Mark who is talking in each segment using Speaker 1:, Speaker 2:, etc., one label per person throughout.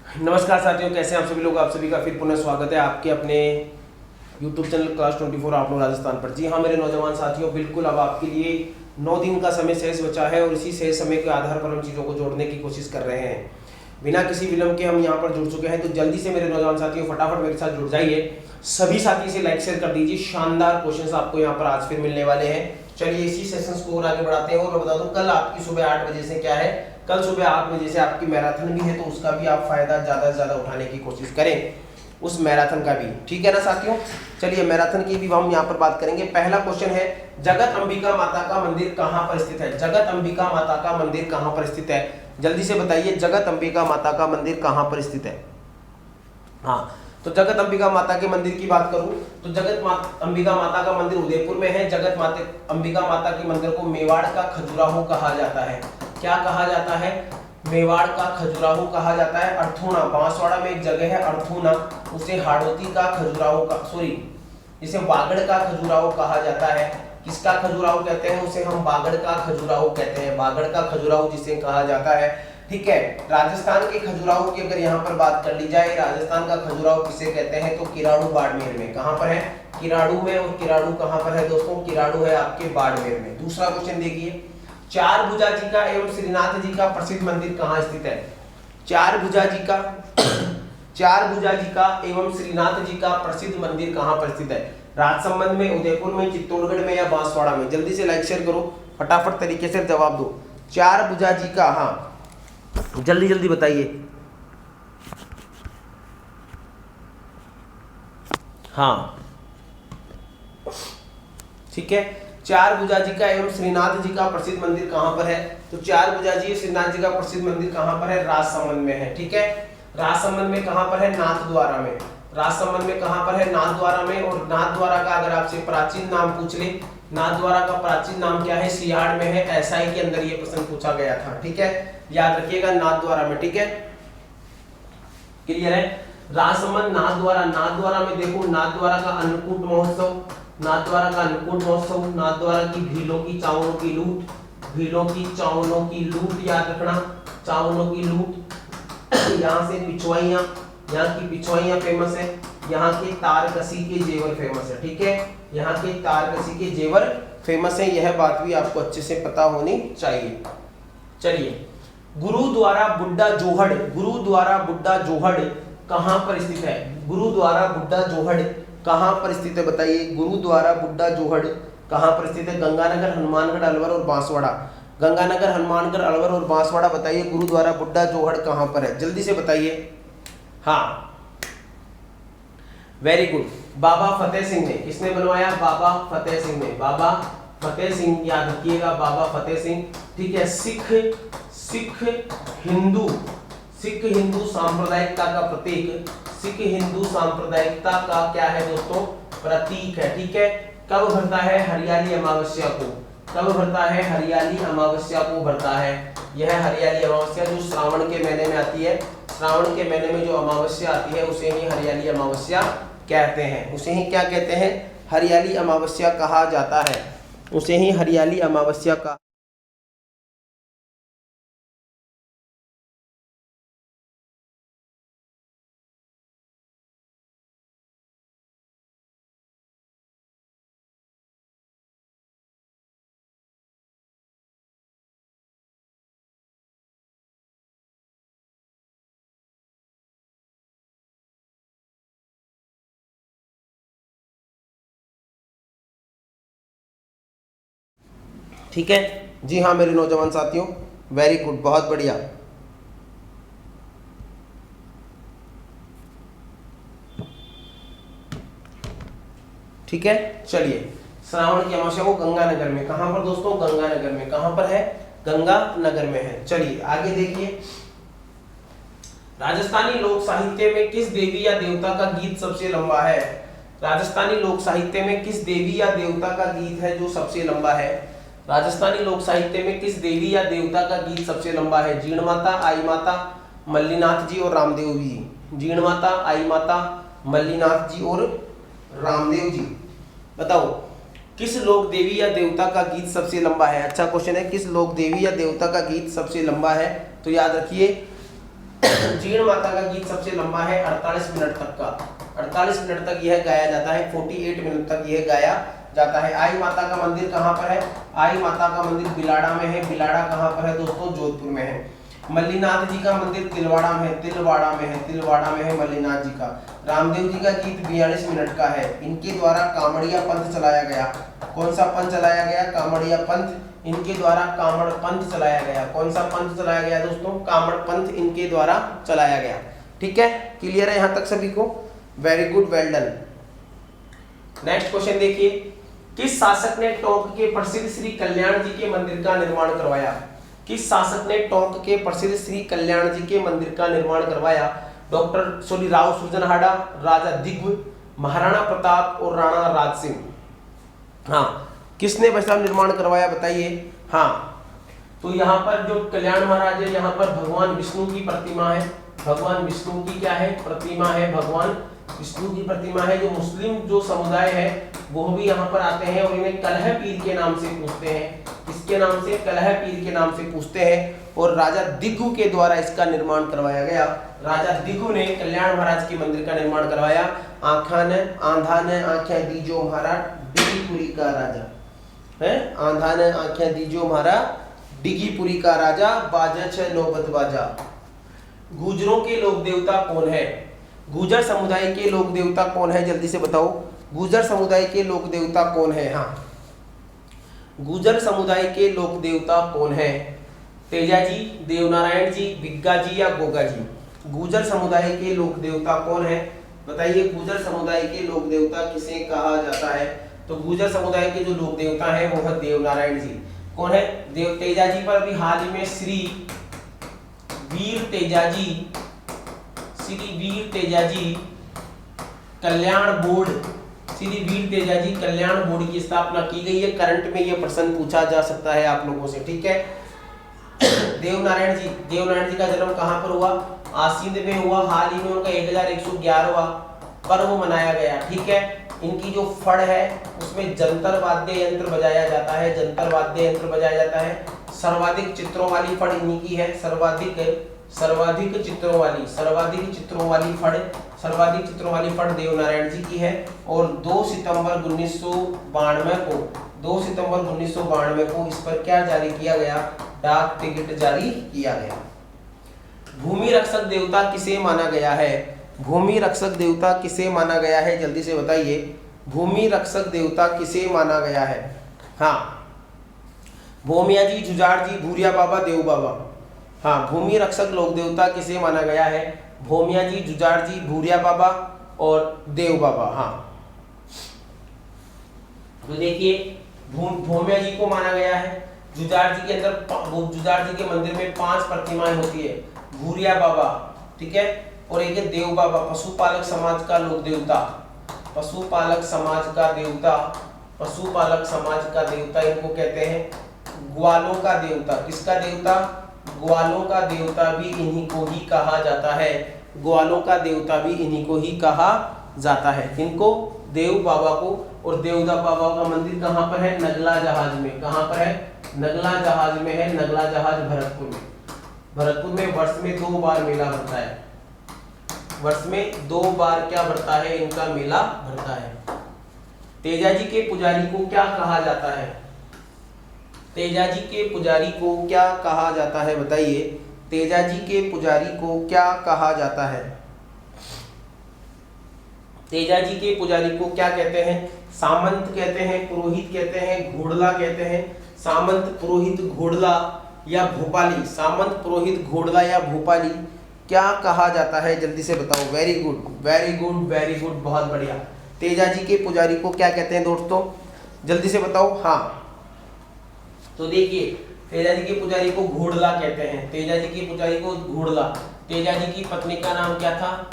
Speaker 1: नमस्कार साथियों, कैसे हैं आप सभी लोग। आप सभी का फिर पुनः स्वागत है आपके अपने YouTube चैनल क्लास 24 आप लोग राजस्थान पर। जी हाँ मेरे नौजवान साथियों, बिल्कुल अब आपके लिए 9 दिन का समय शेष बचा है और इसी शेष समय के आधार पर हम चीज़ों को जोड़ने की कोशिश कर रहे हैं। बिना किसी विलंब के हम यहाँ पर जुड़ चुके हैं, तो जल्दी से मेरे नौजवान साथियों फटाफट मेरे साथ जुड़ जाइए। सभी साथी से लाइक शेयर कर दीजिए। शानदार क्वेश्चन आपको यहाँ पर आज फिर मिलने वाले हैं। चलिए इसी सेशंस को और आगे बढ़ाते हैं। और मैं बता दूं, कल आपकी सुबह 8 बजे से क्या है, कल सुबह 8 बजे से आपकी मैराथन भी है, तो उसका भी आप फायदा ज्यादा से ज्यादा उठाने की कोशिश करें, उस मैराथन का भी। ठीक है ना साथियों। चलिए मैराथन की भी हम यहाँ पर बात करेंगे। पहला क्वेश्चन है, जगत अंबिका माता का मंदिर कहाँ पर स्थित है? जगत अंबिका माता का मंदिर कहाँ पर स्थित है? जल्दी से बताइए, जगत अंबिका माता का मंदिर कहाँ पर स्थित है? हाँ, तो जगत अंबिका माता के मंदिर की बात करूं तो अंबिका माता का मंदिर उदयपुर में है। जगत माता अंबिका माता के मंदिर को मेवाड़ का खजुराहो कहा जाता है। क्या कहा जाता है? मेवाड़ का खजुराहो कहा जाता है। अर्थूना, बांसवाड़ा में एक जगह है अर्थूना, उसे हाड़ौती का खजुराहो का जिसे बागड़ का खजुराहो कहा जाता है। किसका खजुराहो कहते हैं? उसे हम बागड़ का खजुराहो कहते हैं। बागड़ का खजुराहो जिसे कहा जाता है। ठीक है। राजस्थान के खजुराहो की अगर यहाँ पर बात कर ली जाए, राजस्थान का खजुराहो किसे कहते हैं? तो किराड़ू बाड़मेर में। कहाँ पर है? किराड़ू में। और किराड़ू कहाँ पर है दोस्तों? किराड़ू है आपके बाड़मेर में। दूसरा क्वेश्चन देखिए, चार भुजा जी का एवं श्रीनाथ जी का प्रसिद्ध मंदिर कहाँ स्थित है? चार भुजा जी का चार भुजा जी का एवं श्रीनाथ जी का प्रसिद्ध मंदिर कहाँ पर स्थित है? राजसमंद में, उदयपुर में, चित्तौड़गढ़ में या बांसवाड़ा में? जल्दी से लाइक शेयर करो, फटाफट तरीके से जवाब दो। चार भुजा जी का, हाँ जल्दी जल्दी बताइए। हाँ ठीक है। चार भुजा जी का एवं श्रीनाथ जी का प्रसिद्ध मंदिर कहां पर है? तो चार भुजा जी श्रीनाथ जी का प्रसिद्ध मंदिर कहां पर है? राजसमंद में है। ठीक है। राजसमंद में कहां पर है? नाथद्वारा में। राजसमंद में कहां पर है? नाथद्वारा में। और नाथद्वारा का अगर आपसे प्राचीन नाम पूछ ले, नाथद्वारा का प्राचीन नाम क्या है? सियाड़ में है। एसआई के अंदर ये प्रश्न पूछा गया था। ठीक है, याद रखिएगा, नाथद्वारा में। ठीक है, क्लियर है। राजसमंद नाथद्वारा। नाथद्वारा में देखो, नाथद्वारा का अन्नकूट महोत्सव, नाथद्वारा का अन्नकूट महोत्सव, नाथद्वारा की भीलों की चावलों की लूट, भीलों की चावलों की लूट, याद रखना, चावलों की लूट। यहाँ से पिछवाइयाँ, यहाँ की पिछवाइयाँ फेमस है। यहाँ के तारकसी के जेवर फेमस है। ठीक है, यहाँ के तारकसी के जेवर फेमस है। यह बात भी आपको अच्छे से पता होनी चाहिए। चलिए, गुरुद्वारा बुड्ढा जोहड़, गुरुद्वारा बुड्ढा जोहड़ कहां पर स्थित है? गुरुद्वारा बुड्ढा जोहड़ कहां पर स्थित है? बताइए, गुरुद्वारा बुड्ढा जोहड़ कहां पर स्थित है? गंगानगर, हनुमानगढ़, अलवर और बांसवाड़ा। गंगानगर, हनुमानगढ़, अलवर और बांसवाड़ा। बताइए गुरुद्वारा बुड्ढा जोहड़ कहां पर है? जल्दी से बताइए। हाँ वेरी गुड, बाबा फतेह सिंह ने। किसने बनवाया? बाबा फतेह सिंह ने। बाबा फतेह सिंह, याद रखिएगा, बाबा फतेह सिंह। ठीक है। सिख हिंदू सांप्रदायिकता का प्रतीक, सिख हिंदू सांप्रदायिकता का क्या है दोस्तों? प्रतीक है। ठीक है। कब भरता है? हरियाली अमावस्या को। कब भरता है? हरियाली अमावस्या को भरता है। यह हरियाली अमावस्या जो श्रावण के महीने में आती है, श्रावण के महीने में जो अमावस्या आती है उसे ही हरियाली अमावस्या कहते हैं। उसे ही क्या कहते हैं? हरियाली अमावस्या कहा जाता है। उसे ही हरियाली अमावस्या का ठीक है। जी हाँ मेरे नौजवान साथियों, वेरी गुड, बहुत बढ़िया। ठीक है। चलिए, श्रावण की अमावस्या को गंगानगर में। कहां पर दोस्तों? गंगानगर में। कहां पर है? गंगानगर में है। चलिए आगे देखिए, राजस्थानी लोक साहित्य में किस देवी या देवता का गीत सबसे लंबा है? राजस्थानी लोक साहित्य में किस देवी या देवता का गीत है जो सबसे लंबा है? राजस्थानी लोक साहित्य में किस देवी या देवता का गीत सबसे लंबा है? जीण माता, आई माता, मल्लीनाथ जी और रामदेव जी। जीण माता, आई माता, मल्लीनाथ जी और रामदेव जी। बताओ, किस लोक देवी या देवता का गीत सबसे लंबा है? अच्छा क्वेश्चन है, किस लोक देवी या देवता का गीत सबसे लंबा है? तो याद रखिए, जीण माता का गीत सबसे लंबा है 48 मिनट तक का, 48 मिनट तक यह गाया जाता है, 48 मिनट तक यह गाया जाता है। आई माता का मंदिर कहाँ पर है? आई माता का मंदिर बिलाड़ा में है। बिलाड़ा कहाँ पर है दोस्तों? जोधपुर में है। मल्लीनाथ जी का मंदिर तिलवाड़ा में है, तिलवाड़ा में है, तिलवाड़ा में है मल्लीनाथ जी का। रामदेव जी का गीत 42 मिनट का है। इनके द्वारा कामड़िया पंथ चलाया गया। कौन सा पंथ चलाया गया? कामड़िया पंथ। इनके द्वारा कामड़ पंथ चलाया गया। कौन सा पंथ चलाया गया दोस्तों? कामड़ पंथ इनके द्वारा चलाया गया। ठीक है, क्लियर है यहाँ तक सभी को? Very good, well done. Next question देखिए, किस शासक ने टोंक के प्रसिद्ध श्री कल्याण जी के मंदिर का निर्माण करवाया? किस शासक ने टोंक के प्रसिद्ध श्री कल्याण जी के मंदिर का निर्माण करवाया? डॉक्टर राव सुरजनहाड़ा, राजा दिग्व, महाराणा प्रताप और राणा राज सिंह। हाँ, किसने वैसा निर्माण करवाया बताइए? हाँ, तो यहाँ पर जो कल्याण महाराज है, यहाँ पर भगवान विष्णु की प्रतिमा है। भगवान विष्णु की क्या है? प्रतिमा है। भगवान विष्णु की प्रतिमा है। जो मुस्लिम जो समुदाय है वो भी यहाँ पर आते हैं और इन्हें कलह पीर के नाम से पूछते हैं। किसके नाम से? कलह पीर के नाम से पूछते हैं। और राजा दिग्गु के द्वारा इसका निर्माण करवाया गया। राजा दिग्गु ने कल्याण महाराज के मंदिर का निर्माण करवाया। आंखा ने आंधा ने आंखें दीजो महाराज डिगीपुरी का राजा है। आंधा ने आंखें दीजो महाराज डिगीपुरी का राजा, बाजा छह नौबत बाजा। गुजरों के लोक देवता कौन है? गुजर समुदाय के लोक देवता कौन है? जल्दी से बताओ, गुजर समुदाय के लोक देवता कौन है? हाँ, गुजर समुदाय के लोक देवता कौन है? तेजा जी, देवनारायण जी, बिग्गा जी या गोगा जी? गुजर समुदाय के लोक देवता कौन है? बताइए, गुजर समुदाय के लोक देवता किसे कहा जाता है? तो गुजर समुदाय के जो लोक देवता है वो है देवनारायण जी। कौन है? देव तेजा जी पर भी हाल ही में श्री वीर तेजा जी, श्री वीर तेजा जी कल्याण बोर्ड, श्री वीर तेजा जी कल्याण बोर्ड की स्थापना की गई है। करंट में यह प्रश्न पूछा जा सकता है आप लोगों से। ठीक है, देवनारायण जी का जन्म कहाँ पर हुआ? आसींद में हुआ। हाल ही में उनका 1111वां पर्व मनाया गया। ठीक है, इनकी जो फड़ है उसमें जंतर वाद्य यंत्र बजाया जाता है। जंतर वाद्य यंत्र बजाया जाता है। सर्वाधिक चित्रों वाली फड़ इन्हीं की है। सर्वाधिक चित्रों वाली फड़ देवनारायण जी की है। और 2 सितंबर 1992 को इस पर क्या जारी किया गया? डाक टिकट जारी किया गया। भूमि रक्षक देवता किसे माना गया है? भूमि रक्षक देवता किसे माना गया है? जल्दी से बताइए, भूमि रक्षक देवता किसे माना गया है? हाँ, भूमिया जी, जुजाड़ जी, भूरिया बाबा, देव बाबा। हाँ, भूमि रक्षक लोक देवता किसे माना गया है? भूमिया जी, जुजाड़ जी, भूरिया बाबा और देव बाबा। हाँ, तो देखिए, भूमिया जी को माना गया है। जुजाड़ जी के अंदर, जुजाड़ जी के मंदिर में 5 प्रतिमाएं होती है। भूरिया बाबा, ठीक है, और एक है देव बाबा, पशुपालक समाज का लोक देवता, पशुपालक समाज का देवता इनको कहते हैं। ग्वालों का देवता, किसका देवता? ग्वालों का देवता भी इन्हीं को ही कहा जाता है। ग्वालों का देवता भी इन्हीं को ही कहा जाता है। इनको देव बाबा को। और देवदा बाबा का मंदिर कहाँ पर है? नगला जहाज में। कहाँ पर है? नगला जहाज में है। नगला जहाज भरतपुर में। भरतपुर में वर्ष में 2 बार मेला भरता है। वर्ष में 2 बार क्या भरता है? इनका मेला भरता है। तेजा जी के पुजारी को क्या कहा जाता है? तेजा जी के पुजारी को क्या कहा जाता है? बताइए, तेजा जी के पुजारी को क्या कहा जाता है? तेजा जी के पुजारी को क्या कहते हैं? सामंत कहते हैं, पुरोहित कहते हैं, घोड़ला कहते हैं। सामंत, पुरोहित, घोड़ला या भोपाली? सामंत, पुरोहित, घोड़ला या भोपाली क्या कहा जाता है? जल्दी से बताओ। Very good, very good, very good, बहुत बढ़िया। तेजा जी के पुजारी को क्या कहते हैं दोस्तों? जल्दी से बताओ। हाँ, तो देखिए, तेजा जी के पुजारी को घोड़ला कहते हैं। तेजा जी की पुजारी को घोड़ला। तेजा जी की पत्नी का नाम क्या था?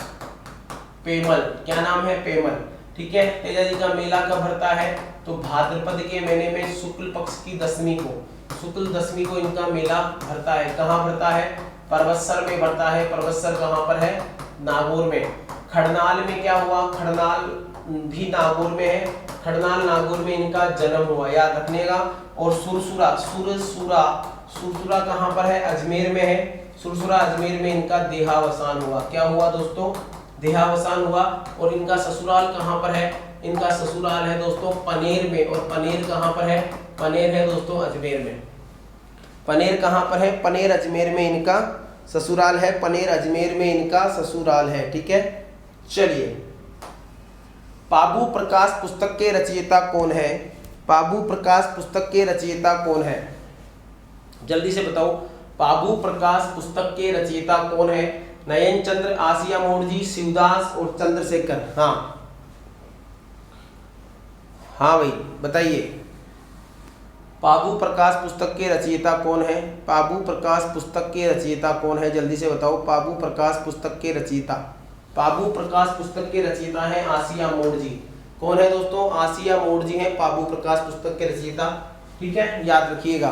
Speaker 1: पेमल। क्या नाम है? पेमल। ठीक है, तेजा जी का मेला कब भरता है? तो भाद्रपद के महीने में शुक्ल पक्ष की 10वीं को, शुक्ल 10वीं को इनका मेला भरता है। कहाँ भरता है? परबतसर में भरता है। परबतसर कहाँ पर है? नागौर में। खड़नाल में क्या हुआ? खड़नाल भी नागौर में है। खड़नाल नागौर में इनका जन्म हुआ, याद रखिएगा। और सुरसुरा कहाँ पर है? अजमेर में है। सुरसुरा अजमेर में इनका देहावसान हुआ। क्या हुआ दोस्तों? देहावसान हुआ। और इनका ससुराल कहाँ पर है? इनका ससुराल है दोस्तों पनेर में। और पनेर कहाँ पर है? पनेर है दोस्तों अजमेर में। पनेर कहाँ पर है? पनेर अजमेर में इनका ससुराल है। पनेर अजमेर में इनका ससुराल है। ठीक है, चलिए। पाबू प्रकाश पुस्तक के रचयिता कौन है? पाबू प्रकाश पुस्तक के रचयिता कौन है? जल्दी से बताओ, पाबू प्रकाश पुस्तक के रचयिता कौन है? नयन चंद्र, आसिया मोड़जी, शिवदास और चंद्रशेखर। हाँ हाँ भाई बताइए, पाबू प्रकाश पुस्तक के रचयिता कौन है? पाबू प्रकाश पुस्तक के रचयिता कौन है? जल्दी से बताओ, पाबू प्रकाश पुस्तक के रचयिता। पाबू प्रकाश पुस्तक के रचयिता है आसिया मोड़जी। कौन है दोस्तों? आसिया मोड़जी हैं पाबू प्रकाश पुस्तक के रचयिता। ठीक है, याद रखिएगा।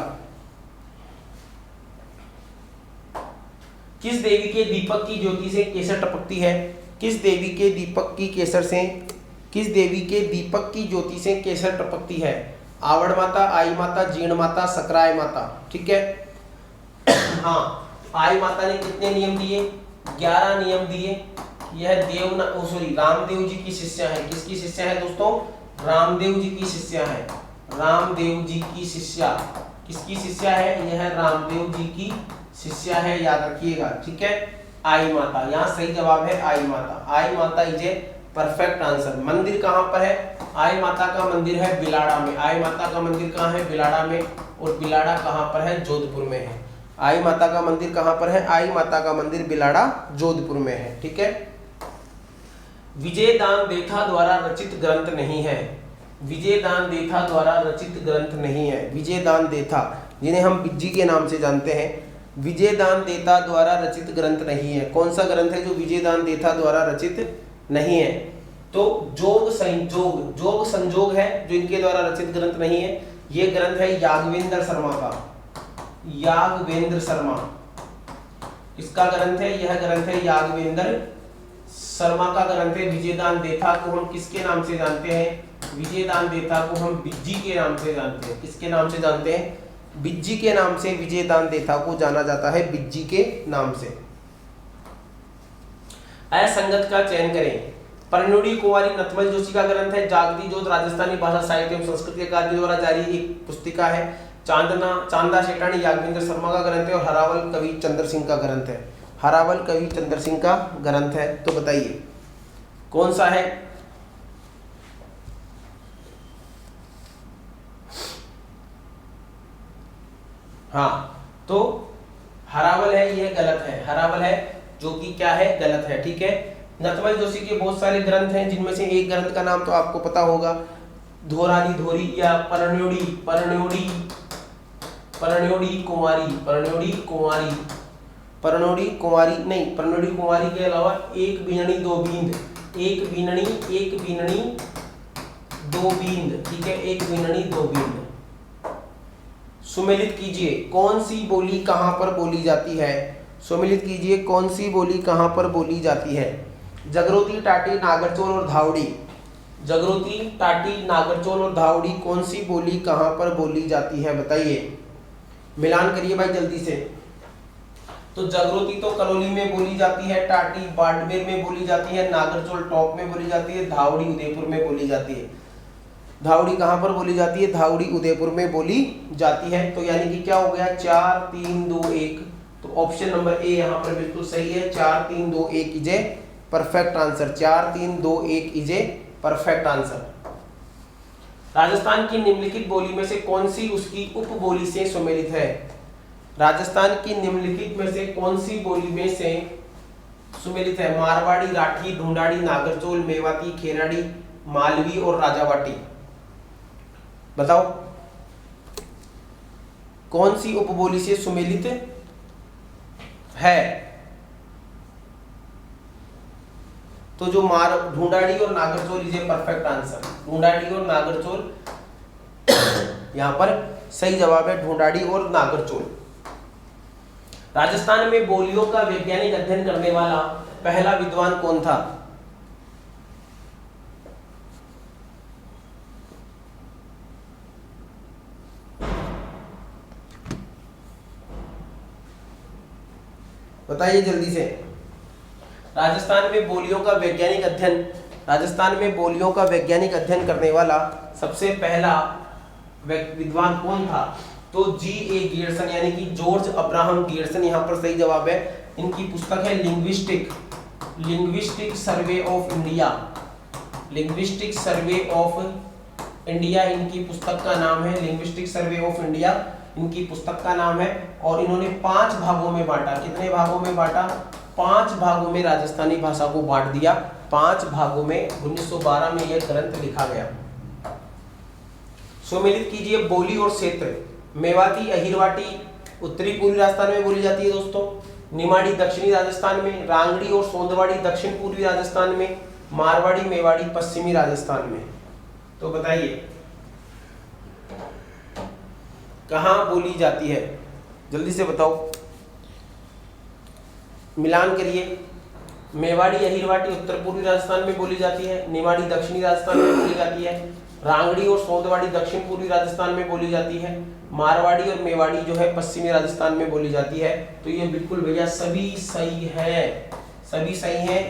Speaker 1: किस देवी के दीपक की ज्योति से केसर टपकती है? किस देवी के दीपक की केसर से, किस देवी के दीपक की ज्योति से केसर टपकती है? आवड़ माता, आई माता, जीर्ण माता, सकराय माता। ठीक है हाँ, आई माता ने कितने नियम दिए? 11 नियम दिए। यह रामदेव जी की शिष्या है। किसकी शिष्या है दोस्तों? रामदेव जी की शिष्या है। रामदेव जी की शिष्या। किसकी शिष्या है? यह रामदेव जी की शिष्या है, याद रखिएगा। ठीक है, आई माता, यहाँ सही जवाब है आई माता। आई माता इज ए परफेक्ट आंसर। मंदिर कहाँ पर है? आई माता का मंदिर है बिलाड़ा में। आई माता का मंदिर कहाँ है? बिलाड़ा में। और बिलाड़ा कहाँ पर है? जोधपुर में है। आई माता का मंदिर कहाँ पर है? आई माता का मंदिर बिलाड़ा जोधपुर में है। ठीक है, विजयदान देथा द्वारा रचित ग्रंथ नहीं है। विजयदान देथा द्वारा रचित ग्रंथ नहीं है। विजयदान देथा, जिन्हें हम बिज्जी के नाम से जानते हैं, विजयदान देथा द्वारा रचित ग्रंथ नहीं है। कौन सा ग्रंथ है जो विजयदान देथा द्वारा रचित नहीं है? तो जोग संयोग, जोग संजोग है जो इनके द्वारा रचित ग्रंथ नहीं है। ये ग्रंथ है याज्ञवेंद्र शर्मा का। याज्ञवेंद्र शर्मा इसका ग्रंथ है। यह ग्रंथ है याज्ञवेंद्र शर्मा का ग्रंथ है। विजयदान देथा को हम किसके नाम से जानते हैं? विजयदान देथा को हम बिज्जी के नाम से जानते हैं। किसके नाम से जानते हैं? बिज्जी के नाम से विजयदान देथा को जाना जाता है, बिज्जी के नाम से। असंगत का चयन करें। परनुड़ी कुंवारी नथमल जोशी का ग्रंथ है। जागती ज्योत राजस्थानी भाषा साहित्य एवं संस्कृति अकादमी द्वारा जारी एक पुस्तिका है। चांदा शेटानी याज्ञवेंद्र शर्मा का ग्रंथ है। और हरावल कवि चंद्र सिंह का ग्रंथ है। हरावल कवि चंद्र सिंह का ग्रंथ है। तो बताइए कौन सा है? हाँ, तो हरावल है, यह गलत है। हरावल है जो कि क्या है? गलत है। ठीक है, नथमल जोशी के बहुत सारे ग्रंथ हैं, जिनमें से एक ग्रंथ का नाम तो आपको पता होगा, धोराली धोरी या परण्योड़ी परण्योड़ी परण्योड़ी कुमारी। परण्योड़ी कुमारी, परण्योड़ी कुमारी नहीं, परण्योड़ी कुमारी के अलावा एक बीननी दो बींद, एक बीननी दो बींद। ठीक है, एक बीननी दो बींद। सुमेलित कीजिए, कौन सी बोली कहाँ पर बोली जाती है? सुमेलित कीजिए, कौन सी बोली कहाँ पर बोली जाती है? जगरोती, टाटी, नागरचोल और धावड़ी। जगरोती, टाटी, नागरचोल और धावड़ी कौन सी बोली कहाँ पर बोली जाती है? बताइए, मिलान करिए भाई जल्दी से। तो जगरोती तो करौली में बोली जाती है, टाटी बाड़मेर में बोली जाती है, नागरचोल टॉप में बोली जाती है, धावड़ी उदयपुर में बोली जाती है। धावड़ी कहाँ पर बोली जाती है? धावड़ी उदयपुर में बोली जाती है। तो यानी कि क्या हो गया? 4 3 2 1। तो ऑप्शन नंबर ए यहाँ पर बिल्कुल सही है। 4 3 2 1 is a perfect answer. 4 3 2 1 is a perfect answer. Rajasthan की निम्नलिखित बोली में से कौन सी उसकी उपबोली से सुमेलित है? राजस्थान की निम्नलिखित में से कौन सी बोली में से सुमेलित है? मारवाड़ी, राठी, ढूंढाड़ी, नागरचोल, मेवाती, खेराड़ी, मालवी और राजावाटी। बताओ कौन सी उपबोली से सुमेलित है? तो जो ढूंढाड़ी और Nagarchol is a perfect answer. Dhundhari और नागरचोल यहां पर सही जवाब है, ढूंढाड़ी और नागरचोल। राजस्थान में बोलियों का वैज्ञानिक अध्ययन करने वाला पहला विद्वान कौन था? बताइए जल्दी से। राजस्थान में बोलियों का वैज्ञानिक अध्ययन, राजस्थान में बोलियों का वैज्ञानिक अध्ययन करने वाला सबसे पहला विद्वान कौन था? तो G.A. गियर्सन यानी कि जॉर्ज अब्राहम गियर्सन यहाँ पर सही जवाब है। इनकी पुस्तक है linguistic survey of India, linguistic survey of India इनकी पुस्तक का नाम है, लिंग्विस्टिक सर्वे ऑफ इंडिया इनकी पुस्तक का नाम है। और इन्होंने 5 भागों में बांटा। कितने भागों में बांटा? 5 भागों में राजस्थानी भाषा को बांट दिया, 5 भागों में। 1912 में यह ग्रंथ लिखा गया। सुमेलित कीजिए बोली और क्षेत्र। मेवाती अहिरवाटी उत्तरी पूर्वी राजस्थान में बोली जाती है दोस्तों, निमाड़ी दक्षिणी राजस्थान में, रांगड़ी और सोंदवाड़ी दक्षिण पूर्वी राजस्थान में, मारवाड़ी मेवाड़ी पश्चिमी राजस्थान में। तो बताइए कहां बोली जाती है, जल्दी से बताओ, मिलान करिए। मेवाड़ी अहिरवाटी उत्तर पूर्वी राजस्थान में बोली जाती है, निमाड़ी दक्षिणी राजस्थान में बोली जाती है, रांगड़ी और सोंदवाड़ी दक्षिण पूर्वी राजस्थान में बोली जाती है, मारवाड़ी और मेवाड़ी जो है पश्चिमी राजस्थान में बोली जाती है। तो ये बिल्कुल भैया सभी सही है, सभी सही है।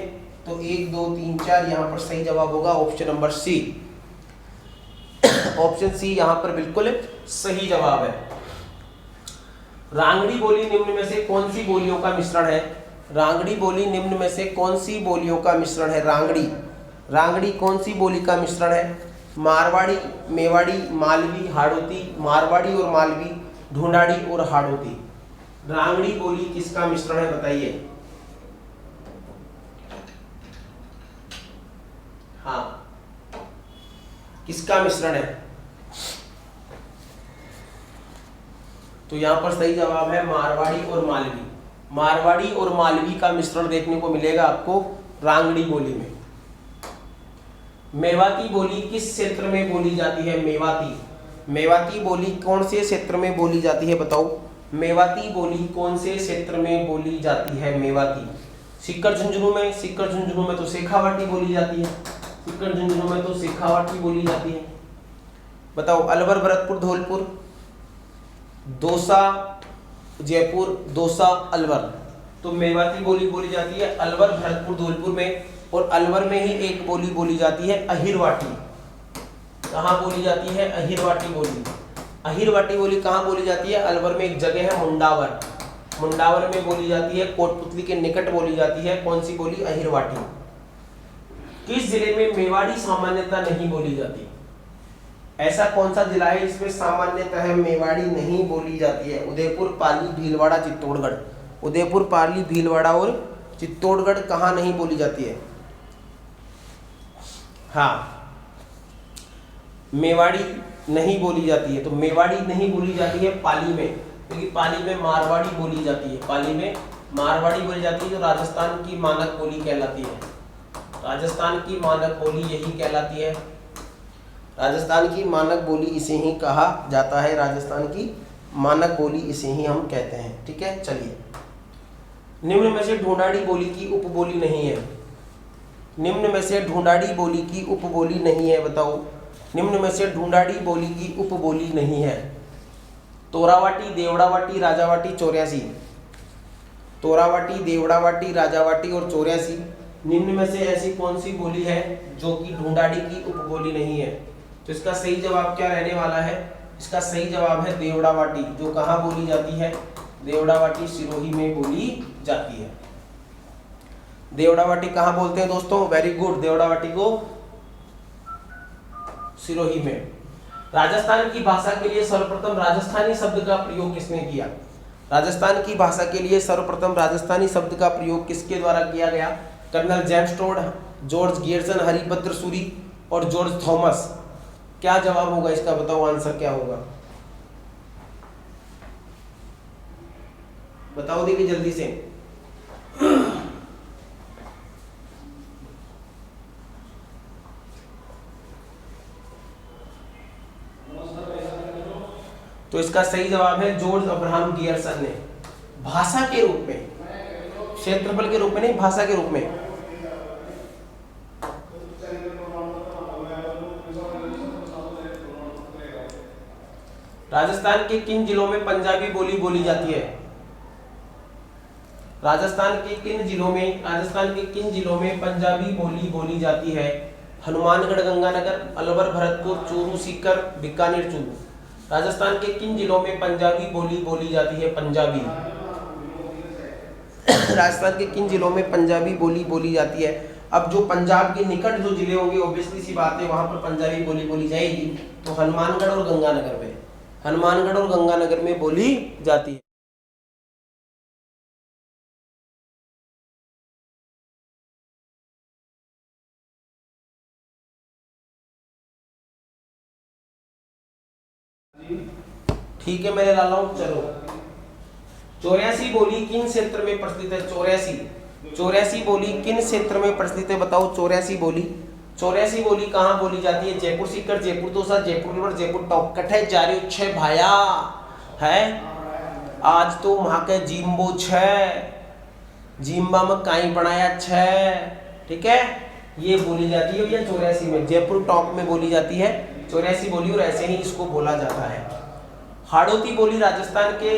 Speaker 1: तो 1 2 3 4 यहाँ पर सही जवाब होगा option number C. Option C यहाँ पर बिल्कुल सही जवाब है। रांगड़ी बोली निम्न में से कौन सी बोलियों का मिश्रण है? रांगड़ी बोली निम्न में से कौन सी बोलियों का मिश्रण है? रांगड़ी कौन सी बोली का मिश्रण है? मारवाड़ी, मेवाड़ी, मालवी, हाड़ौती, मारवाड़ी और मालवी, ढूंढाड़ी और हाड़ौती। रांगड़ी बोली किसका मिश्रण है बताइए? हाँ, किसका मिश्रण है? तो यहां पर सही जवाब है मारवाड़ी और मालवी। मारवाड़ी और मालवी का मिश्रण देखने को मिलेगा आपको रांगड़ी बोली में। मेवाती बोली किस क्षेत्र में बोली जाती है? मेवाती बोली कौन से क्षेत्र में बोली जाती है बताओ? मेवाती बोली कौन से क्षेत्र में बोली जाती है? मेवाती सीकर झुंझुनू में, सीकर झुंझुनू में तो शेखावाटी बोली जाती है, सीकर झुंझुनू में तो शेखावाटी बोली जाती है। बताओ अलवर, भरतपुर, धौलपुर, दौसा, जयपुर, दौसा, अलवर। तो मेवाती बोली बोली जाती है अलवर, भरतपुर, धौलपुर में। और अलवर में ही एक बोली बोली जाती है अहिरवाटी। कहाँ बोली जाती है? अहिरवाटी बोली। अहिरवाटी बोली कहाँ बोली जाती है? अलवर में एक जगह है मुंडावर, मुंडावर में बोली जाती है, कोटपुतली के निकट बोली जाती है। कौन सी बोली? अहिरवाटी। किस जिले में मेवाड़ी सामान्यतः नहीं बोली जाती? ऐसा कौन सा जिला है जिसमें सामान्यतः मेवाड़ी नहीं बोली जाती है? उदयपुर, पाली, भीलवाड़ा, चित्तौड़गढ़। उदयपुर, पाली, भीलवाड़ा और चित्तौड़गढ़ कहाँ नहीं बोली जाती है? हाँ, मेवाड़ी नहीं बोली जाती है। तो मेवाड़ी नहीं बोली जाती है पाली में, क्योंकि पाली में मारवाड़ी बोली जाती है, पाली में मारवाड़ी बोली जाती है, जो राजस्थान की मानक बोली कहलाती है। राजस्थान की मानक बोली यही कहलाती है, राजस्थान की मानक बोली इसे ही कहा जाता है, राजस्थान की मानक बोली इसे ही हम कहते हैं। ठीक है, चलिए। निम्न में से ढूंढाड़ी बोली की उपबोली नहीं है। निम्न में से ढूंढाड़ी बोली की उपबोली नहीं है, बताओ। निम्न में से ढूंढाड़ी बोली की उपबोली नहीं है। तोरावाटी, देवड़ावाटी, राजावाटी, 84। तोरावाटी, देवड़ावाटी, राजावाटी और 84 निम्न में से ऐसी कौन सी बोली है जो कि ढूंढाड़ी की उपबोली नहीं है? तो इसका सही जवाब क्या रहने वाला है? इसका सही जवाब है देवड़ावाटी, जो कहाँ बोली जाती है? देवड़ावाटी सिरोही में बोली जाती है। देवड़ावाटी कहाँ बोलते हैं दोस्तों? वेरी गुड, देवड़ावाटी को सिरोही में। राजस्थान की भाषा के लिए सर्वप्रथम राजस्थानी शब्द का प्रयोग किसने किया? राजस्थान की भाषा के लिए सर्वप्रथम राजस्थानी शब्द का प्रयोग किसके द्वारा किया गया? Colonel James Tod, George Grierson, Haribhadra Suri और जॉर्ज थॉमस। क्या जवाब होगा इसका? बताओ आंसर क्या होगा, बताओ देखिए जल्दी से। तो इसका सही जवाब है जॉर्ज अब्राहम गियर्सन ने। भाषा के रूप में, क्षेत्रफल के रूप में नहीं, भाषा के रूप में। राजस्थान के किन जिलों में पंजाबी बोली बोली जाती है? राजस्थान के किन जिलों में पंजाबी बोली बोली जाती है? हनुमानगढ़, गंगानगर, अलवर, भरतपुर, चूरू, सीकर, बीकानेर, चूरू। राजस्थान के किन जिलों में पंजाबी बोली बोली जाती है? पंजाबी। राजस्थान के किन जिलों में पंजाबी बोली बोली जाती है? अब जो पंजाब के निकट जो जिले होंगे ऑब्वियसली सी बात है वहां पर पंजाबी बोली बोली जाएगी। तो हनुमानगढ़ और गंगानगर में बोली जाती है। ठीक है मेरे लालाओं, चलो 84 बोली किन क्षेत्र में प्रचलित है? 84 बोली किन क्षेत्र में प्रचलित है बताओ? 84 बोली कहाँ बोली जाती है? जयपुर सीकर, जयपुर दौसा, जयपुर अलवर, जयपुर टॉप। कठे जा रही हो छह भाया है आज तो वहां के जिम्बो जिम्बा में काई बनाया छह। ठीक है, ये बोली जाती है भैया 84 में, जयपुर टॉप में बोली जाती है 84 बोली, और ऐसे ही इसको बोला जाता है। हाड़ौती बोली राजस्थान के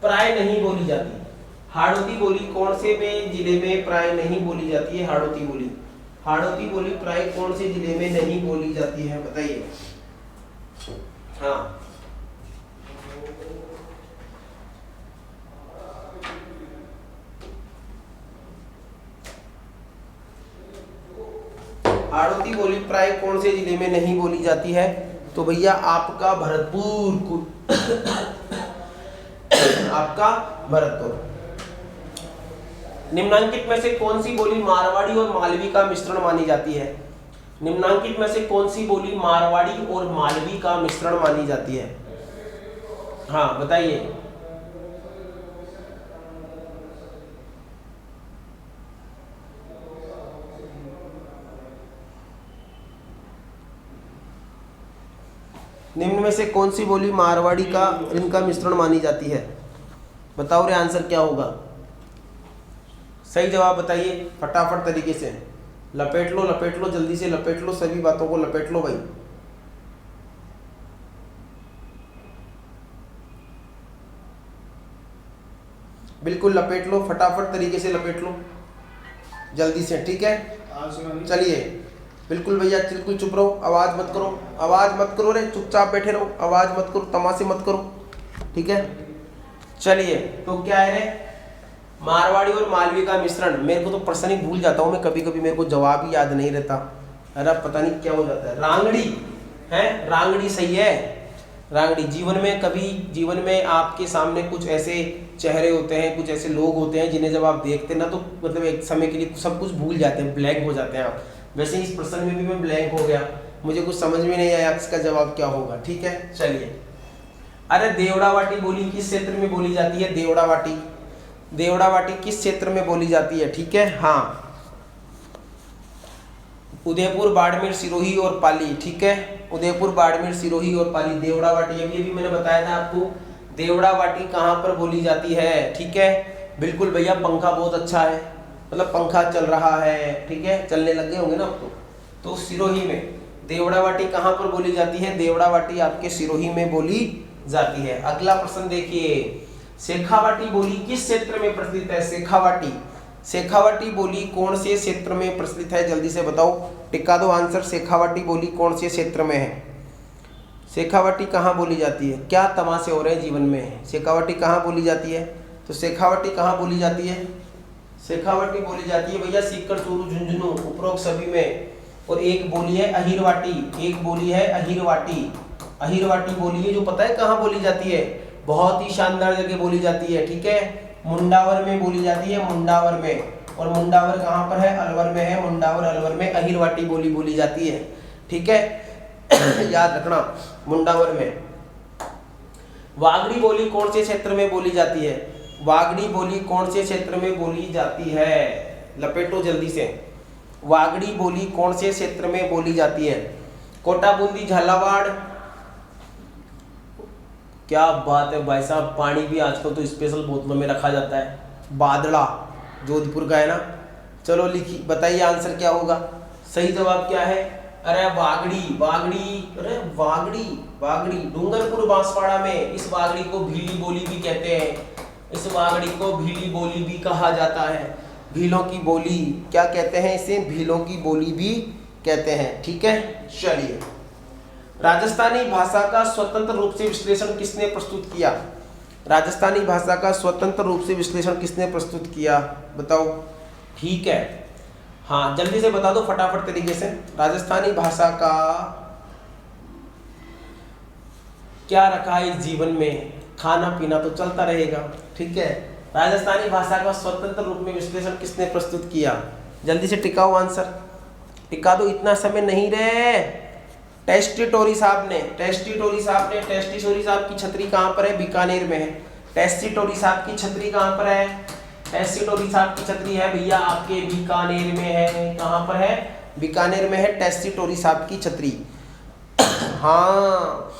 Speaker 1: प्राय नहीं बोली जाती। हाड़ौती बोली कौन से में जिले में प्राय नहीं बोली जाती है? हाड़ौती बोली प्राय कौन से जिले में नहीं बोली जाती है बताइए? हाँ, हाड़ौती बोली प्राय कौन से जिले में नहीं बोली जाती है? तो भैया आपका भरतपुर आपका भरतपुर। निम्नांकित में से कौन सी बोली मारवाड़ी और मालवी का मिश्रण मानी जाती है? निम्नांकित में से कौन सी बोली मारवाड़ी और मालवी का मिश्रण मानी जाती है? हाँ बताइए। निम्न में से कौन सी बोली मारवाड़ी का इनका मिश्रण मानी जाती है? बताओ रे, आंसर क्या होगा? सही जवाब बताइए फटाफट तरीके से। लपेट लो जल्दी से, लपेट लो सभी बातों को, लपेट लो भाई। बिल्कुल लपेट लो, फटाफट तरीके से लपेट लो जल्दी से। ठीक है, चलिए बिल्कुल भैया, बिल्कुल चुप रहो, आवाज मत करो रे, चुपचाप बैठे रहो, आवाज मत करो, तमाशे मत करो। ठीक है, चलिए तो क्या है रे? मारवाड़ी और मालवी का मिश्रण। मेरे को तो प्रश्न ही भूल जाता हूँ मैं, कभी कभी मेरे को जवाब ही याद नहीं रहता। अरे पता नहीं क्या हो जाता है। रांगड़ी है, रांगड़ी सही है। रांगड़ी जीवन में आपके सामने कुछ ऐसे चेहरे होते हैं, कुछ ऐसे लोग होते हैं जिन्हें जब आप देखते हैं ना तो मतलब एक समय के लिए सब कुछ भूल जाते हैं, ब्लैंक हो जाते हैं आप। वैसे इस प्रश्न में भी मैं ब्लैंक हो गया, मुझे कुछ समझ में नहीं आया इसका जवाब क्या होगा। ठीक है, चलिए। अरे देवड़ावाटी बोली किस क्षेत्र में बोली जाती है? देवड़ावाटी किस क्षेत्र में बोली जाती है? ठीक है, हाँ, उदयपुर, बाड़मेर, सिरोही और पाली। ठीक है, उदयपुर, बाड़मेर, सिरोही और पाली। देवड़ावाटी अभी मैंने बताया था आपको, देवड़ावाटी कहाँ पर बोली जाती है? ठीक है, बिल्कुल भैया, पंखा बहुत अच्छा है, मतलब पंखा चल रहा है। ठीक है, चलने लग गए होंगे ना आपको। तो सिरोही में देवड़ावाटी कहाँ पर बोली जाती है? देवड़ावाटी आपके सिरोही में बोली जाती है। अगला प्रश्न देखिए, शेखावाटी बोली किस क्षेत्र में प्रचलित है? शेखावाटी बोली कौन से क्षेत्र में प्रचलित है? जल्दी से बताओ, टिका दो आंसर। शेखावाटी बोली कौन से क्षेत्र में है? शेखावाटी कहाँ बोली जाती है? क्या तमाशे हो रहे हैं जीवन में? शेखावाटी कहाँ बोली जाती है? तो शेखावाटी कहाँ बोली जाती है? शेखावाटी बोली जाती है भैया सीकर, चूरू, झुंझुनू, उपरोक्त सभी में। और एक बोली है अहिरवाटी, अहिरवाटी बोली है जो पता है कहाँ बोली जाती है? बहुत ही शानदार जगह बोली जाती है। ठीक है, मुंडावर में बोली जाती है, मुंडावर में। और मुंडावर कहाँ पर है? अलवर में है। मुंडावर अलवर में अहिरवाटी बोली जाती है। ठीक है, याद रखना, मुंडावर में। वागड़ी बोली कौन से क्षेत्र में बोली जाती है? वागड़ी बोली कौन से क्षेत्र में बोली जाती है? लपेटो जल्दी से। वागड़ी बोली कौन से क्षेत्र में बोली जाती है? कोटा, बूंदी, झालावाड़। क्या बात है भाई साहब, पानी भी आजकल तो स्पेशल बोतलों में रखा जाता है। बादड़ा जोधपुर का है ना। चलो लिखी, बताइए आंसर क्या होगा? सही जवाब क्या है? अरे वागड़ी, अरे वागड़ी डूंगरपुर बांसवाड़ा में। इस वागड़ी को भीली बोली भी कहते हैं। इस बागड़ी को भीली बोली भी कहा जाता है। भीलों की बोली क्या कहते हैं? इसे भीलों की बोली भी कहते हैं। ठीक है, चलिए। राजस्थानी भाषा का स्वतंत्र रूप से विश्लेषण किसने प्रस्तुत किया? राजस्थानी भाषा का स्वतंत्र रूप से विश्लेषण किसने प्रस्तुत किया? बताओ। ठीक है, हाँ जल्दी से बता दो फटाफट तरीके से। राजस्थानी भाषा का क्या रखा है इस जीवन में? खाना पीना तो चलता रहेगा। ठीक है, राजस्थानी भाषा का स्वतंत्र रूप में विश्लेषण किसने प्रस्तुत किया? जल्दी से टिकाओ आंसर, टिका दो, इतना समय नहीं रहे। टेस्टिटोरी साहब ने, टेस्टिटोरी साहब ने, टेस्टिटोरी साहब की छतरी कहाँ पर है? बीकानेर में है। टेस्टिटोरी साहब की छतरी कहाँ पर है? टेस्टिटोरी साहब की छतरी है भैया आपके बीकानेर में है। कहाँ पर है? बीकानेर में है टेस्टिटोरी साहब की छतरी। हाँ,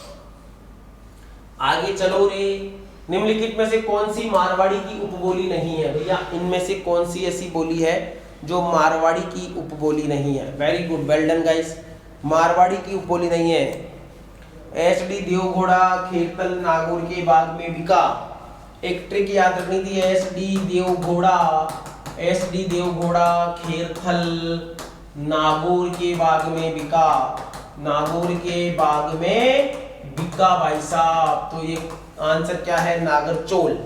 Speaker 1: आगे चलो रे। निम्नलिखित में से कौन सी मारवाड़ी की उपबोली नहीं है? भैया इनमें से कौन सी ऐसी बोली है जो मारवाड़ी की उपबोली नहीं है? Very good, well done guys. Marwari की उपबोली नहीं है। एसडी देवघोड़ा खेरतल नागौर के बाग में बिका। एक ट्रिक याद रखनी थी, एसडी देवघोड़ा खेरथल नागौर के बाग में बिका। नागौर के बाग में बिका भाई साहब। तो ये आंसर क्या है? Nagarchol.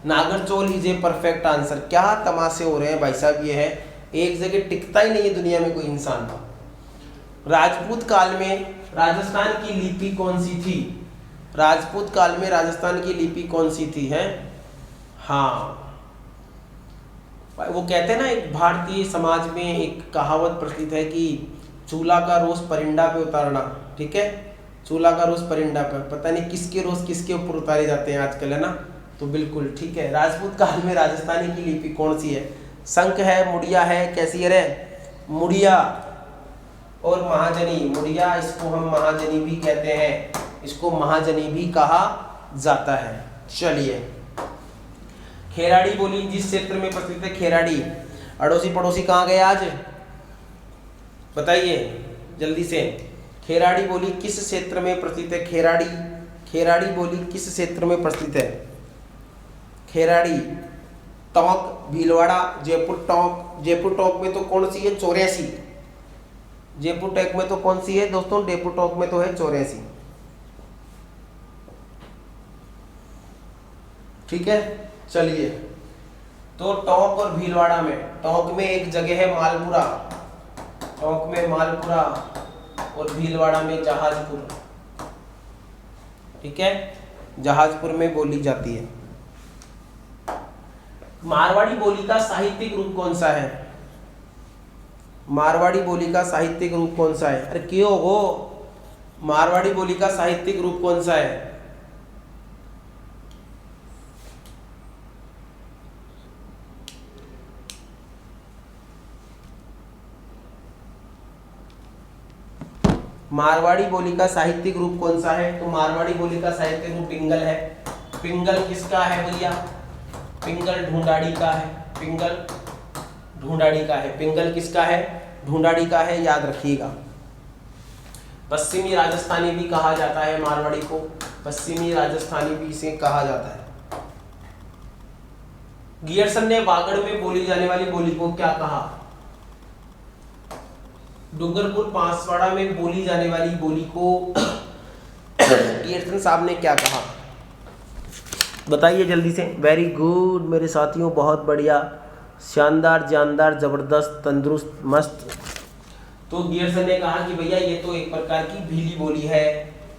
Speaker 1: Nagarchol is a perfect answer. क्या तमाशे हो रहे हैं भाई साहब, ये है एक जगह टिकता ही नहीं है दुनिया में कोई इंसान। राजपूत काल में राजस्थान की लिपि कौन सी थी? राजपूत काल में राजस्थान की लिपि कौन सी थी है? हाँ, वो कहते हैं ना, एक भारतीय समाज में एक कहावत प्रचलित है कि चूल्हा का रोष परिंदा पे उतारना। ठीक है, चूल्हा का रोष परिंदा पे, पता नहीं किसके रोष किसके ऊपर उतारे जाते हैं आजकल, है ना। तो बिल्कुल ठीक है। राजपूत काल में राजस्थानी की लिपि कौन सी है? शंख है, मुड़िया है, कैसी है? मुड़िया और महाजनी। मुड़िया, इसको हम महाजनी भी कहते हैं, इसको महाजनी भी कहा जाता है। चलिए, खेराड़ी बोली जिस क्षेत्र में प्रचलित है, खेराड़ी। अड़ोसी पड़ोसी कहाँ गए आज? बताइए जल्दी से। खेराड़ी बोली किस क्षेत्र में प्रचलित है? खेराड़ी, खेराड़ी बोली किस क्षेत्र में प्रचलित है? खेराड़ी, टोंक, भीलवाड़ा, जयपुर टोंक। जयपुर टोंक में तो कौन सी है? 84। जयपुर टोंक में तो कौन सी है दोस्तों? जयपुर टोंक में तो है 84। ठीक है, चलिए। तो टोंक और भीलवाड़ा में, टोंक में एक जगह है मालपुरा, टोंक में मालपुरा, और भीलवाड़ा में जहाजपुर। ठीक है, जहाजपुर में बोली जाती है। मारवाड़ी बोली का साहित्यिक रूप कौन सा है? मारवाड़ी बोली का साहित्यिक रूप कौन सा है? अरे क्यों हो, मारवाड़ी बोली का साहित्यिक रूप कौन सा है? मारवाड़ी बोली का साहित्यिक रूप कौन सा है? तो मारवाड़ी बोली का साहित्यिक रूप पिंगल है। पिंगल किसका है भैया? पिंगल ढूंढाड़ी का है। पिंगल ढूंढाड़ी का है। पिंगल किसका है? ढूंढाड़ी का है, याद रखिएगा। पश्चिमी राजस्थानी भी कहा जाता है मारवाड़ी को, पश्चिमी राजस्थानी भी इसे कहा जाता है। गियरसन ने वागड़ में बोली जाने वाली बोली को क्या कहा? डूंगरपुर पांसवाड़ा में बोली जाने वाली बोली को गियरसन साहब ने क्या कहा? बताइए जल्दी से। वेरी गुड मेरे साथियों, बहुत बढ़िया, शानदार, जानदार, जबरदस्त, तंदुरुस्त, मस्त। तो गियरसन ने कहा कि भैया ये तो एक प्रकार की भीली बोली है।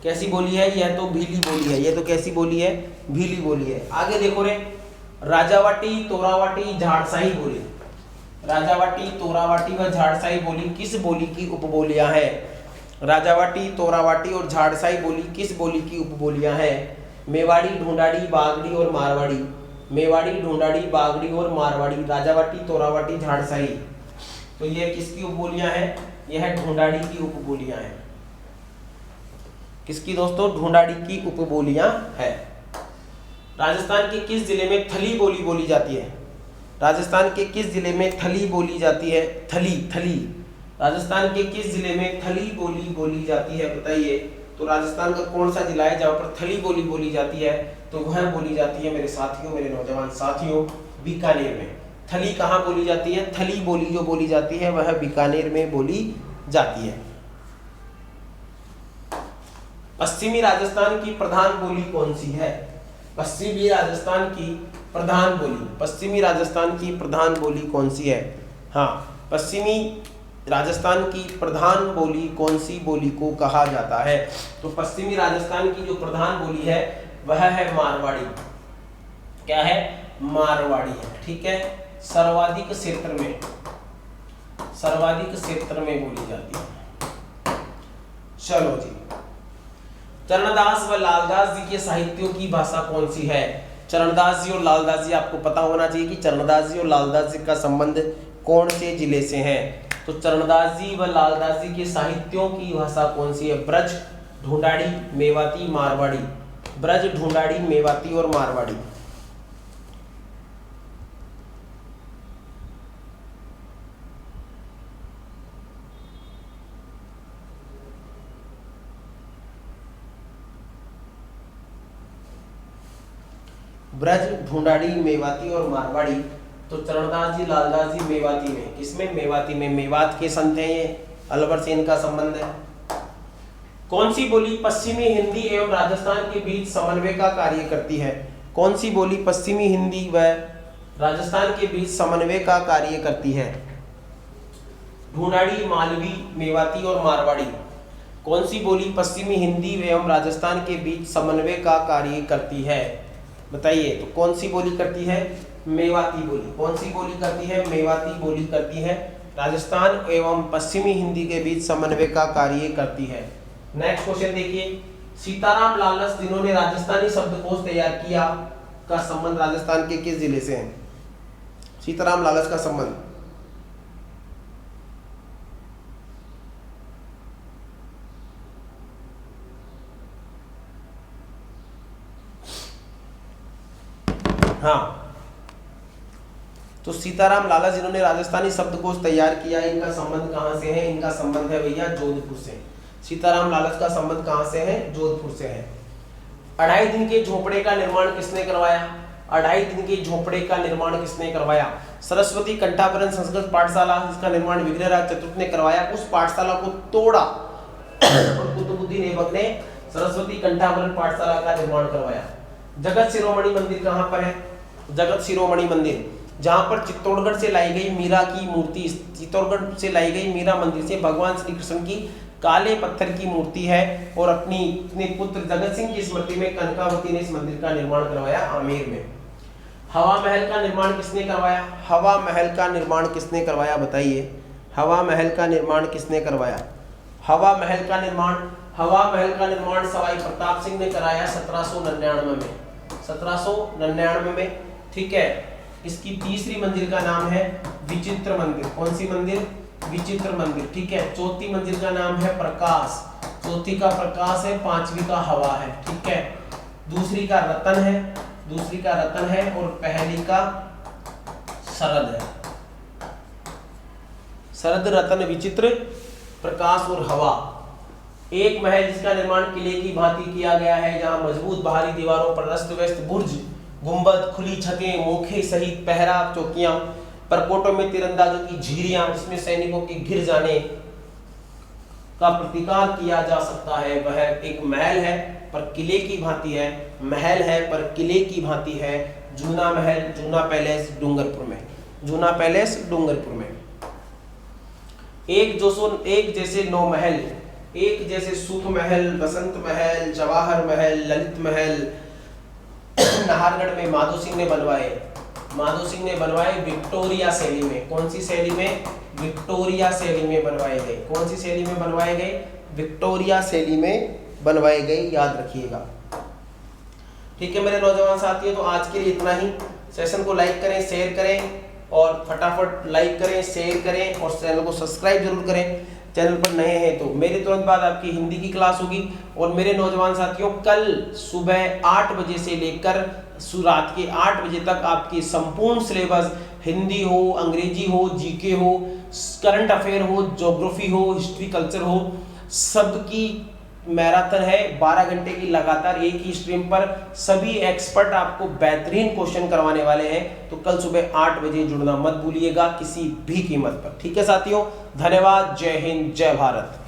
Speaker 1: कैसी बोली है? यह तो भीली बोली है। ये तो कैसी बोली है? भीली बोली है। आगे देखो रे, राजावाटी, तोरावाटी, झाड़साही बोली। राजावाटी, तोरावाटी व झाड़साही बोली किस बोली की उपबोलियां हैं? राजावाटी, तोरावाटी और झाड़साही बोली किस बोली की उपबोलियां हैं? मेवाड़ी, ढूंढाड़ी, बागड़ी और मारवाड़ी। मेवाड़ी, ढूंढाड़ी, बागड़ी और मारवाड़ी। राजावाटी, तोरावाटी, झाड़साही। तो ये किसकी उपबोलियां हैं? यह ढूंढाड़ी की उपबोलियां हैं। किसकी दोस्तों? ढूंढाड़ी की उपबोलियां है। राजस्थान के किस जिले में थली बोली बोली जाती है? राजस्थान के किस जिले में थली बोली जाती है? थली, थली। राजस्थान के किस जिले में थली बोली बोली जाती है? बताइए। तो राजस्थान का कौन सा जिला है जहाँ पर थली बोली बोली जाती है? तो वह बोली जाती है मेरे साथियों, मेरे नौजवान साथियों, बीकानेर में। थली कहाँ बोली जाती है? थली बोली जो बोली जाती है वह बीकानेर में बोली जाती है। पश्चिमी राजस्थान की प्रधान बोली कौन सी है? पश्चिमी राजस्थान की प्रधान बोली, पश्चिमी राजस्थान की प्रधान बोली कौन सी है? हाँ, पश्चिमी राजस्थान की प्रधान बोली कौन सी बोली को कहा जाता है? तो पश्चिमी राजस्थान की जो प्रधान बोली है वह है मारवाड़ी। क्या है? मारवाड़ी है। ठीक है, सर्वाधिक क्षेत्र में, सर्वाधिक क्षेत्र में बोली जाती है। चलो जी, चरणदास व लालदास जी के साहित्यों की भाषा कौन सी है? चरणदास जी और लालदास जी, आपको पता होना चाहिए कि चरणदास जी और लालदास जी का संबंध कौन से जिले से है? तो चरणदास जी व लालदास जी के साहित्यों की भाषा कौन सी है? ब्रज, ढूंढाड़ी, मेवाती, मारवाड़ी। ब्रज, ढूंढाड़ी, मेवाती और मारवाड़ी। ब्रज, ढूंढाड़ी, मेवाती और मारवाड़ी। तो चरणदास जी, लालदास जी मेवाती में, किसमें? मेवाती में। मेवात के संत हैं ये, अलवर से इनका संबंध है। कौन सी बोली पश्चिमी हिंदी एवं राजस्थान के बीच समन्वय का कार्य करती है? कौन सी बोली पश्चिमी हिंदी व राजस्थान के बीच समन्वय का कार्य करती है? ढूंढाड़ी, मालवी, मेवाती और मारवाड़ी। कौन सी बोली पश्चिमी हिंदी एवं राजस्थान के बीच समन्वय का कार्य करती है? बताइए, तो कौन सी बोली करती है? मेवाती बोली। कौन सी बोली करती है? मेवाती बोली करती है। राजस्थान एवं पश्चिमी हिंदी के बीच समन्वय का कार्य करती है। नेक्स्ट क्वेश्चन देखिए, सीताराम लालस जिन्होंने राजस्थानी शब्दकोश तैयार किया का संबंध राजस्थान के किस जिले से है? सीताराम लालस का संबंध हाँ, तो सीताराम लालस जिन्होंने राजस्थानी शब्दकोश तैयार किया, इनका संबंध कहां से है? इनका संबंध है भैया जोधपुर से। सीताराम लालस का संबंध कहां से है? जोधपुर से है। 2.5 दिन के झोपड़े का निर्माण किसने करवाया? 2.5 दिन के झोपड़े का निर्माण किसने करवाया? सरस्वती कंठाभरण संस्कृत पाठशाला, जिसका निर्माण विग्रहराज चतुर्थ ने करवाया। उस पाठशाला को तोड़ा और कुतुबुद्दीन ऐबक ने सरस्वती कंठाभरण पाठशाला का निर्माण करवाया। जगत शिरोमणि मंदिर कहां पर है? जगत शिरोमणि मंदिर, जहां पर चित्तौड़गढ़ से लाई गई मीरा की मूर्ति, चित्तौड़गढ़ से लाई गई मीरा मंदिर से भगवान श्री कृष्ण की काले पत्थर की मूर्ति है। और अपने पुत्र जगत सिंह की स्मृति में कनकावती ने इस मंदिर का निर्माण करवाया आमेर में। हवा महल का निर्माण किसने करवाया? हवा महल का निर्माण किसने करवाया? बताइए, हवा महल का निर्माण किसने करवाया? हवा महल का निर्माण सवाई प्रताप सिंह ने कराया 1799 में। 1799 में। ठीक है, इसकी तीसरी मंजिल का नाम है विचित्र मंदिर। कौन सी मंदिर? विचित्र मंदिर। ठीक है, चौथी मंजिल का नाम है प्रकाश, चौथी का प्रकाश है, पांचवी का हवा है। ठीक है, दूसरी का रतन है, और पहली का शरद है। शरद, रतन, विचित्र, प्रकाश और हवा। एक महल जिसका निर्माण किले की भांति किया गया है, जहां मजबूत बाहरी दीवारों पर अस्त व्यस्त बुर्ज, गुंबद, खुली छतें, मोखे सहित पहरा चौकियां, परकोटों में तीरंदाजों की झीरियां, जिसमें सैनिकों के घिर जाने का प्रतिकार किया जा सकता है, वह एक महल है पर किले की भांति है। महल है पर किले की भांति है। जूना महल, जूना पैलेस डूंगरपुर में। जूना पैलेस डूंगरपुर में। एक जैसे 9 महल, एक जैसे सुख महल, बसंत महल, जवाहर महल, ललित महल नाहरगढ़ में माधो सिंह ने बनवाए विक्टोरिया शैली में। कौन सी शैली में? विक्टोरिया शैली में बनवाए गए। कौन सी शैली में बनवाए गए? विक्टोरिया शैली में बनवाए गए, याद रखिएगा। ठीक है मेरे नौजवान साथियों, तो आज के लिए इतना ही। सेशन को लाइक करें, शेयर करें, और फटाफट लाइक करें, शेयर करें, और चैनल को सब्सक्राइब जरूर करें। चैनल पर नए हैं तो मेरे तुरंत बाद आपकी हिंदी की क्लास होगी। और मेरे नौजवान साथियों, कल सुबह 8 बजे से लेकर रात के 8 बजे तक आपकी संपूर्ण सिलेबस, हिंदी हो, अंग्रेजी हो, जीके हो, करंट अफेयर हो, ज्योग्राफी हो, हिस्ट्री कल्चर हो, सबकी मैराथन है 12 घंटे की लगातार एक ही स्ट्रीम पर। सभी एक्सपर्ट आपको बेहतरीन क्वेश्चन करवाने वाले हैं, तो कल सुबह 8 बजे जुड़ना मत भूलिएगा किसी भी कीमत पर। ठीक है साथियों, धन्यवाद, जय हिंद, जय भारत।